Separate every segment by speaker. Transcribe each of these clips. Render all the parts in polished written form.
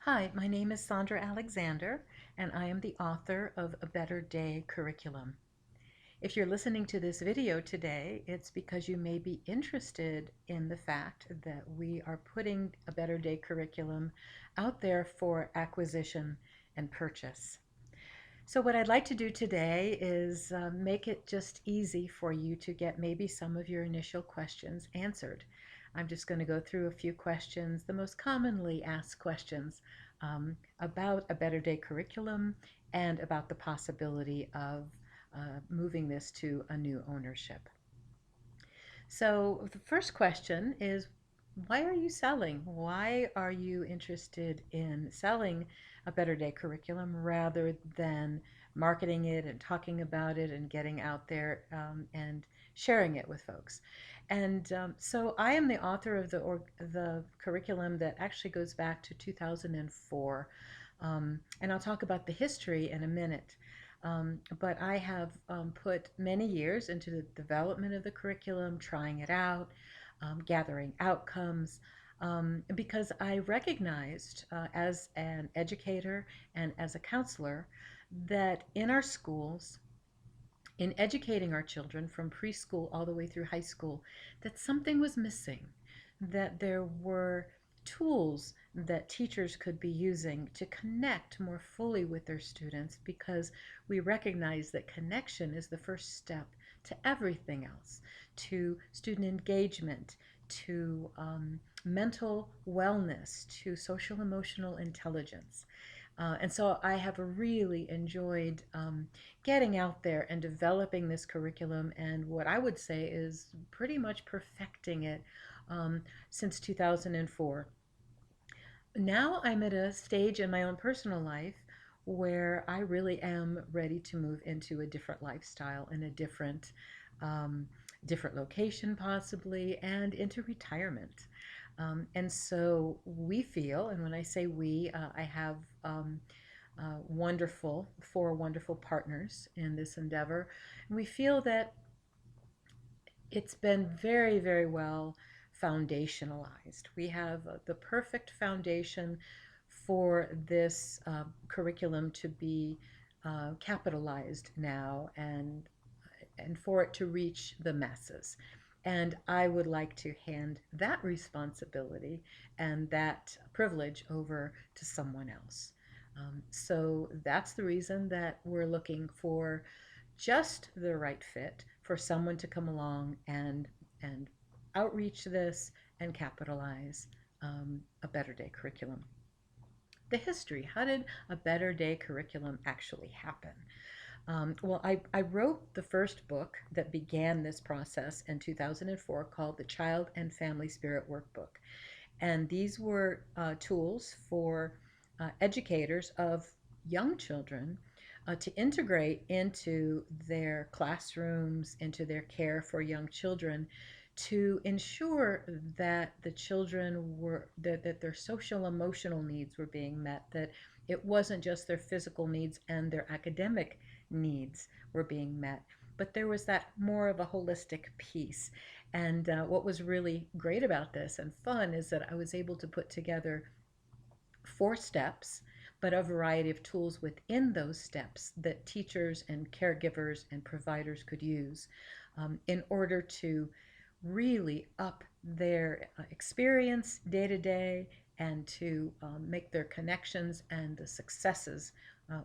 Speaker 1: Hi, my name is Sandra Alexander, and I am the author of A Better Day Curriculum. If you're listening to this video today, it's because you may be interested in the fact that we are putting A Better Day Curriculum out there for acquisition and purchase. So what I'd like to do today is make it just easy for you to get maybe some of your initial questions answered. I'm just going to go through a few questions, the most commonly asked questions about a Better Day curriculum and about the possibility of moving this to a new ownership. So the first question is, why are you selling? Why are you interested in selling a Better Day curriculum rather than marketing it and talking about it and getting out there and sharing it with folks? And so I am the author of the curriculum that actually goes back to 2004. And I'll talk about the history in a minute. But I have put many years into the development of the curriculum, trying it out, gathering outcomes, because I recognized as an educator and as a counselor that in our schools, in educating our children from preschool all the way through high school, that something was missing, that there were tools that teachers could be using to connect more fully with their students, because we recognize that connection is the first step to everything else, to student engagement, to mental wellness, to social emotional intelligence. And so I have really enjoyed getting out there and developing this curriculum, and what I would say is pretty much perfecting it since 2004. Now I'm at a stage in my own personal life where I really am ready to move into a different lifestyle and a um, different location possibly, and into retirement. And so we feel, and when I say we, I have four wonderful partners in this endeavor. And we feel that it's been very, very well foundationalized. We have the perfect foundation for this curriculum to be capitalized now, and for it to reach the masses. And I would like to hand that responsibility and that privilege over to someone else. So that's the reason that we're looking for just the right fit for someone to come along and outreach this and capitalize a Better Day curriculum. The history. How did a Better Day curriculum actually happen? I wrote the first book that began this process in 2004, called the Child and Family Spirit Workbook. And these were tools for educators of young children to integrate into their classrooms, into their care for young children, to ensure that the children were that their social emotional needs were being met, that it wasn't just their physical needs and their academic needs were being met, but there was that more of a holistic piece. And what was really great about this and fun is that I was able to put together 4 steps, but a variety of tools within those steps that teachers and caregivers and providers could use in order to really up their experience day to day, and to make their connections and the successes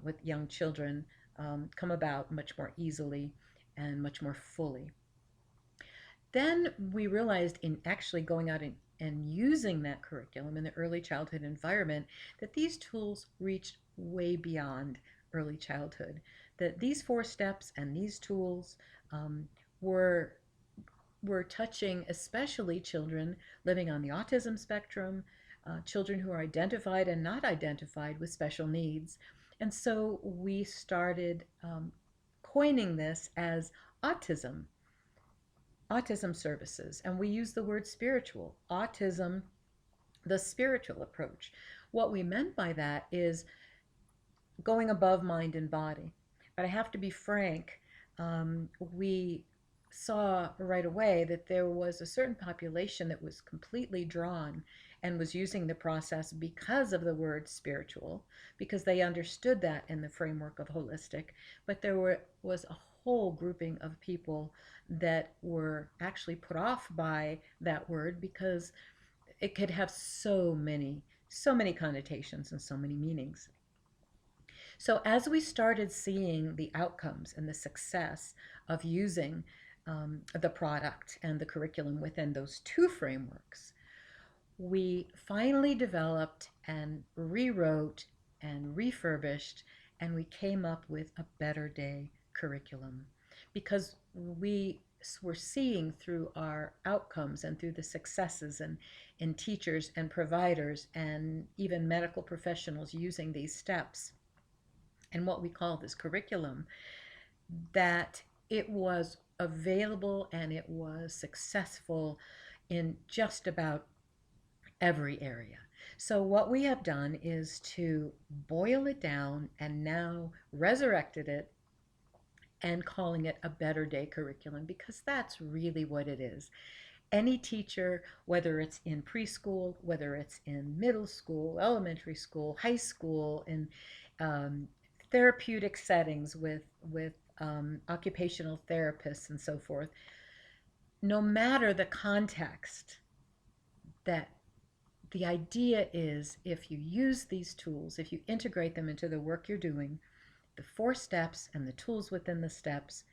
Speaker 1: with young children come about much more easily and much more fully. Then we realized, in actually going out and using that curriculum in the early childhood environment, that these tools reached way beyond early childhood, that these 4 steps and these tools um, were were touching especially children living on the autism spectrum, children who are identified and not identified with special needs. And so we started coining this as autism autism services, and we use the word spiritual autism, the spiritual approach. What we meant by that is going above mind and body. But I have to be frank, we saw right away that there was a certain population that was completely drawn and was using the process because of the word spiritual, because they understood that in the framework of holistic. But was a whole grouping of people that were actually put off by that word because it could have so many connotations and so many meanings. So, as we started seeing the outcomes and the success of using the product and the curriculum within those two frameworks, we finally developed and rewrote and refurbished, and we came up with a better day curriculum because we were seeing through our outcomes and through the successes and in teachers and providers and even medical professionals using these steps and what we call this curriculum, that it was available and it was successful in just about every area. So, what we have done is to boil it down and now resurrected it and calling it a better day curriculum because that's really what it is. Any teacher, whether it's in preschool, whether it's in middle school, elementary school, high school, in um, therapeutic settings with occupational therapists and so forth, no matter the context, that the idea is if you use these tools, if you integrate them into the work you're doing, the 4 steps and the tools within the steps,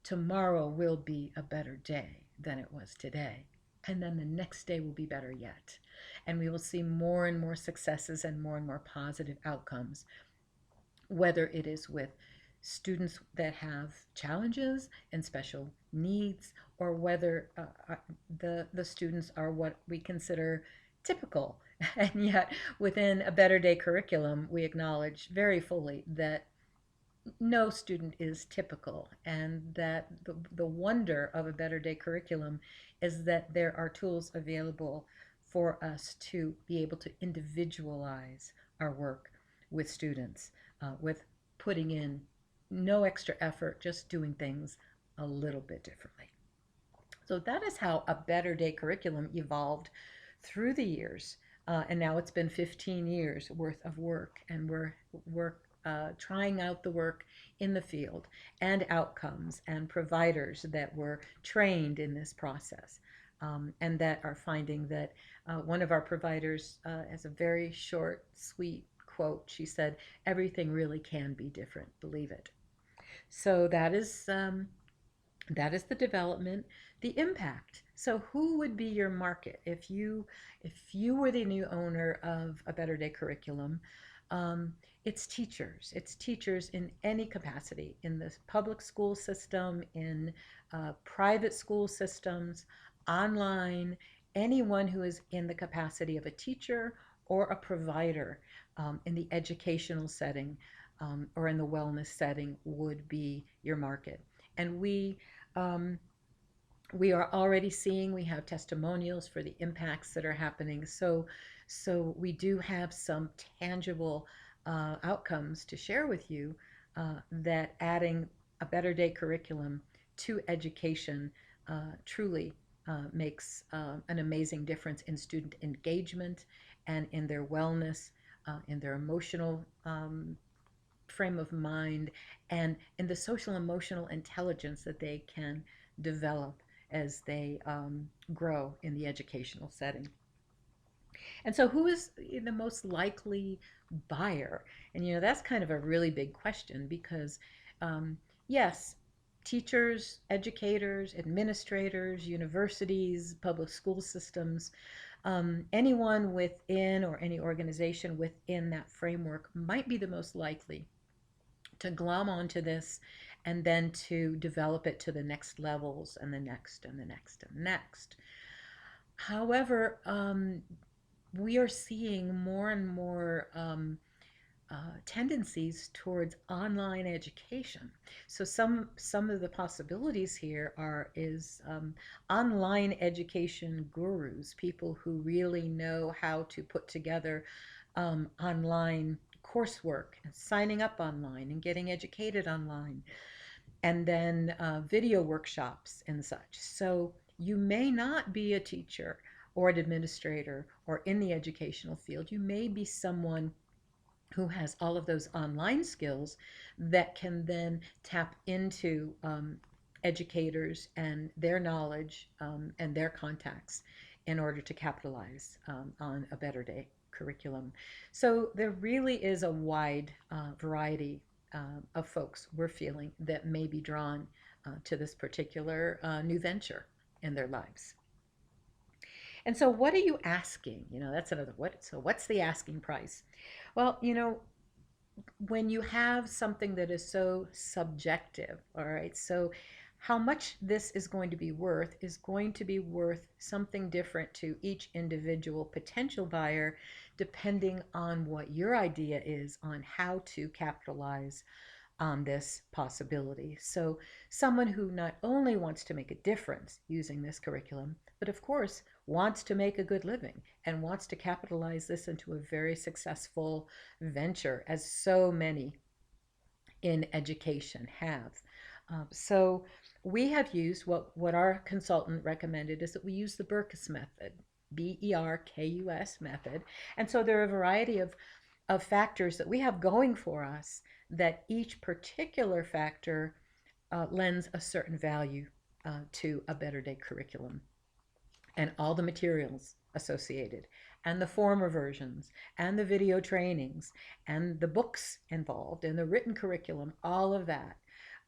Speaker 1: tomorrow will be a better day than it was today. And then the next day will be better yet. And we will see more and more successes and more positive outcomes, whether it is with students that have challenges and special needs, or whether the students are what we consider typical. And yet, within a better day curriculum, we acknowledge very fully that no student is typical, and that the wonder of a better day curriculum is that there are tools available for us to be able to individualize our work with students, with putting in no extra effort, just doing things a little bit differently. So that is how a better day curriculum evolved through the years. And now it's been 15 years worth of work, and we're trying out the work in the field and outcomes and providers that were trained in this process, and that are finding that one of our providers has a very short, sweet quote. She said, "Everything really can be different, believe it." So that is the development, the impact. So who would be your market if you were the new owner of a better day curriculum? um, it's teachers. It's teachers in any capacity, in the public school system, in private school systems, online. Anyone who is in the capacity of a teacher or a provider in the educational setting, or in the wellness setting would be your market. And um, we are already seeing, we have testimonials for the impacts that are happening. So we do have some tangible outcomes to share with you, that adding a better day curriculum to education truly makes an amazing difference in student engagement and in their wellness, in their emotional frame of mind, and in the social emotional intelligence that they can develop as they grow in the educational setting. And so, who is the most likely buyer? And that's kind of a really big question because, yes, teachers, educators, administrators, universities, public school systems, anyone within or any organization within that framework might be the most likely to glom onto this and then to develop it to the next levels and the next and the next and the next. However, we are seeing more and more tendencies towards online education. So some of the possibilities here is online education gurus, people who really know how to put together online coursework and signing up online and getting educated online, and then video workshops and such. So you may not be a teacher or an administrator or in the educational field, you may be someone who has all of those online skills that can then tap into educators and their knowledge and their contacts in order to capitalize on a better day curriculum. So there really is a wide variety of folks we're feeling that may be drawn to this particular new venture in their lives. And so, what are you asking? That's another what. So, what's the asking price? Well, when you have something that is so subjective, all right, so how much this is going to be worth something different to each individual potential buyer, depending on what your idea is on how to capitalize on this possibility. So, someone who not only wants to make a difference using this curriculum, but of course wants to make a good living and wants to capitalize this into a very successful venture, as so many in education have. So, we have used what our consultant recommended is that we use the Berkus method, Berkus method. And so there are a variety of factors that we have going for us that each particular factor lends a certain value to a better day curriculum, and all the materials associated, and the former versions, and the video trainings, and the books involved, and the written curriculum, all of that.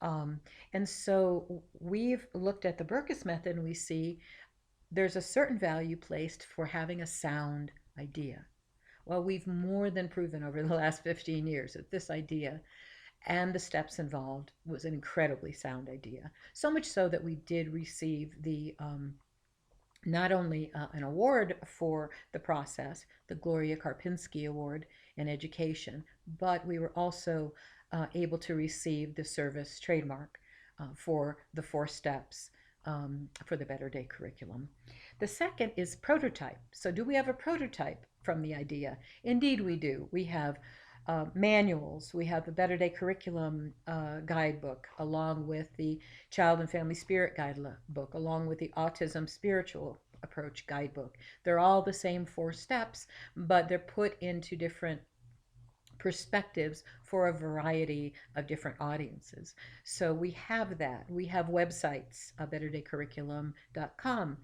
Speaker 1: And so we've looked at the Berkus method and we see there's a certain value placed for having a sound idea. Well, we've more than proven over the last 15 years that this idea and the steps involved was an incredibly sound idea. So much so that we did receive the not only an award for the process, the Gloria Karpinski Award in Education, but we were also able to receive the service trademark for the 4 steps for the Better Day curriculum. The second is prototype. So, do we have a prototype from the idea? Indeed, we do. We have manuals. We have the Better Day Curriculum guidebook, along with the Child and Family Spirit guidebook, along with the Autism Spiritual Approach guidebook. They're all the same 4 steps, but they're put into different perspectives for a variety of different audiences. So we have that. We have websites, betterdaycurriculum.com.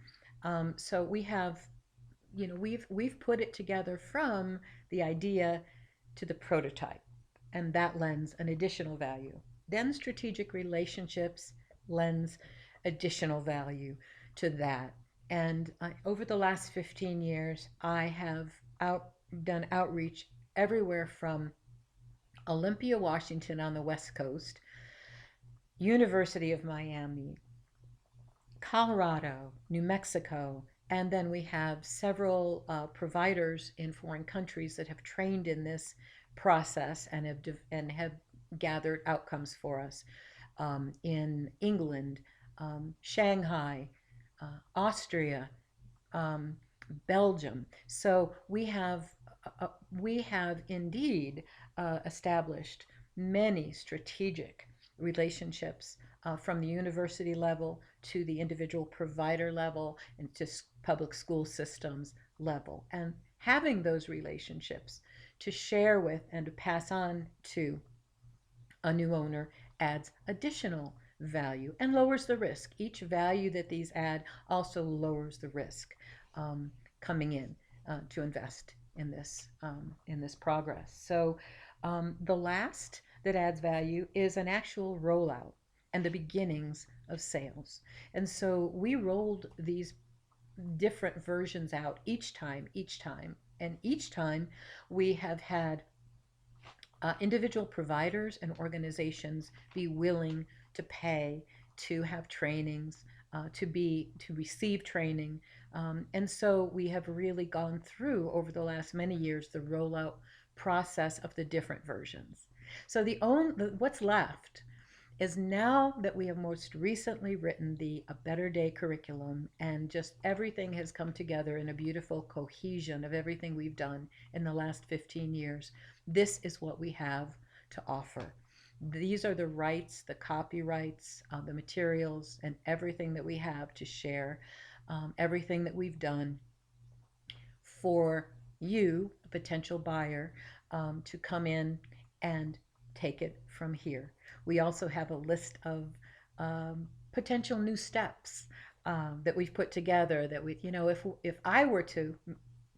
Speaker 1: So we have, we've put it together from the idea to the prototype, and that lends an additional value. Then strategic relationships lends additional value to that. And over the last 15 years, I have done outreach everywhere from Olympia, Washington on the West Coast, University of Miami, Colorado, New Mexico, and then we have several providers in foreign countries that have trained in this process and have gathered outcomes for us in England, Shanghai, Austria, Belgium. So we have indeed established many strategic relationships from the university level to the individual provider level and to public school systems level. And having those relationships to share with and to pass on to a new owner adds additional value and lowers the risk. Each value that these add also lowers the risk coming in to invest in this progress. So the last that adds value is an actual rollout and the beginnings of sales. And so we rolled these different versions out each time, and each time we have had individual providers and organizations be willing to pay to have trainings, to receive training, and so we have really gone through over the last many years the rollout process of the different versions. So what's left is, now that we have most recently written the A Better Day curriculum, and just everything has come together in a beautiful cohesion of everything we've done in the last 15 years, this is what we have to offer. These are the rights, the copyrights, the materials, and everything that we have to share, everything that we've done for you, a potential buyer, to come in and take it from here. We also have a list of potential new steps that we've put together that we, if I were to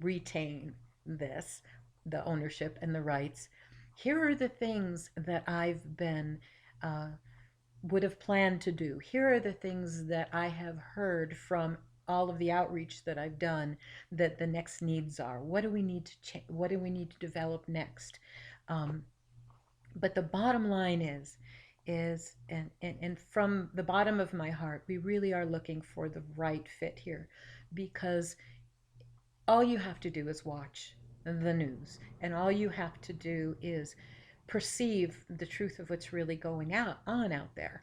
Speaker 1: retain this, the ownership and the rights, here are the things that I've been uh, would have planned to do. Here are the things that I have heard from all of the outreach that I've done that the next needs are. What do we need to change? What do we need to develop next? Um, but the bottom line is and from the bottom of my heart, we really are looking for the right fit here, because all you have to do is watch the news, and all you have to do is perceive the truth of what's really going on out there.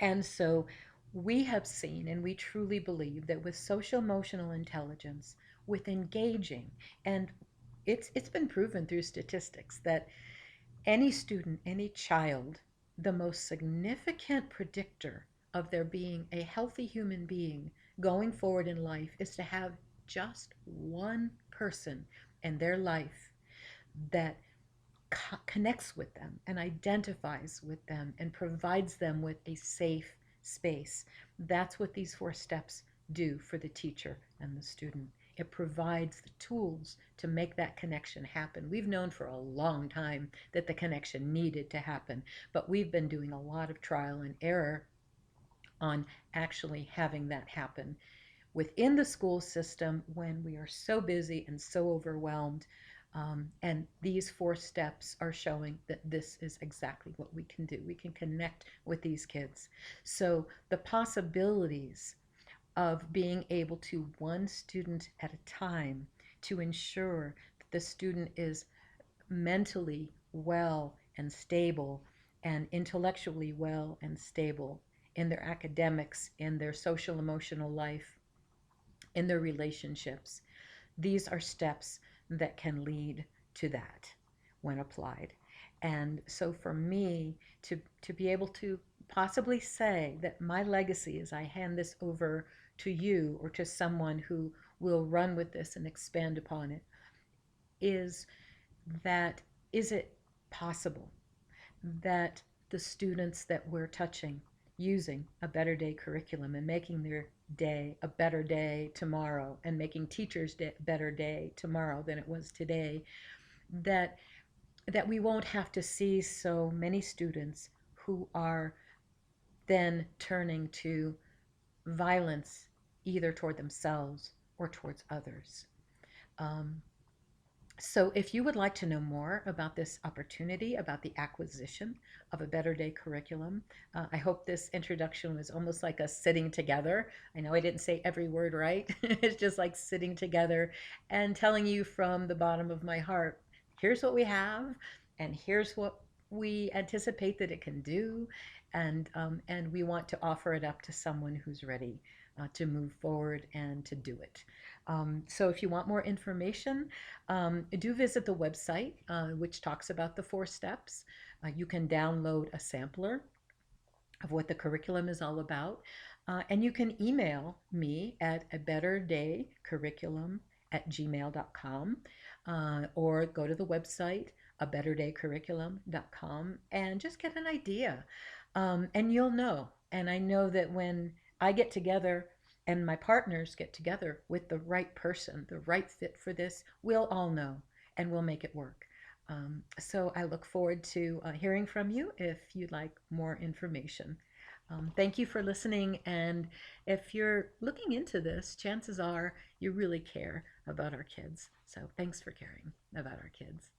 Speaker 1: And so we have seen, and we truly believe that with social emotional intelligence, with engaging, and it's been proven through statistics that any student, any child, the most significant predictor of their being a healthy human being going forward in life is to have just one person in their life that connects with them and identifies with them and provides them with a safe space. That's what these four steps do for the teacher and the student. It provides the tools to make that connection happen. We've known for a long time that the connection needed to happen, but we've been doing a lot of trial and error on actually having that happen within the school system when we are so busy and so overwhelmed. And these four steps are showing that this is exactly what we can do. We can connect with these kids. So the possibilities of being able to, one student at a time, to ensure that the student is mentally well and stable and intellectually well and stable in their academics, in their social emotional life, in their relationships. These are steps that can lead to that when applied. And so for me to be able to possibly say that my legacy as I hand this over to you or to someone who will run with this and expand upon it is that, is it possible that the students that we're touching using a better day curriculum and making their day a better day tomorrow and making teachers better day tomorrow than it was today, that we won't have to see so many students who are then turning to violence either toward themselves or towards others. um, So, if you would like to know more about this opportunity, about the acquisition of a Better Day curriculum, I hope this introduction was almost like us sitting together. I know I didn't say every word right. It's just like sitting together and telling you from the bottom of my heart, here's what we have, and here's what we anticipate that it can do, and we want to offer it up to someone who's ready to move forward and to do it. So, if you want more information, do visit the website, which talks about the four steps. You can download a sampler of what the curriculum is all about. And you can email me at a betterdaycurriculum@gmail.com, or go to the website, a betterdaycurriculum.com, and just get an idea. And you'll know. And I know that when I get together and my partners get together with the right person, the right fit for this, we'll all know and we'll make it work. So I look forward to hearing from you if you'd like more information. Thank you for listening. And if you're looking into this, chances are you really care about our kids. So thanks for caring about our kids.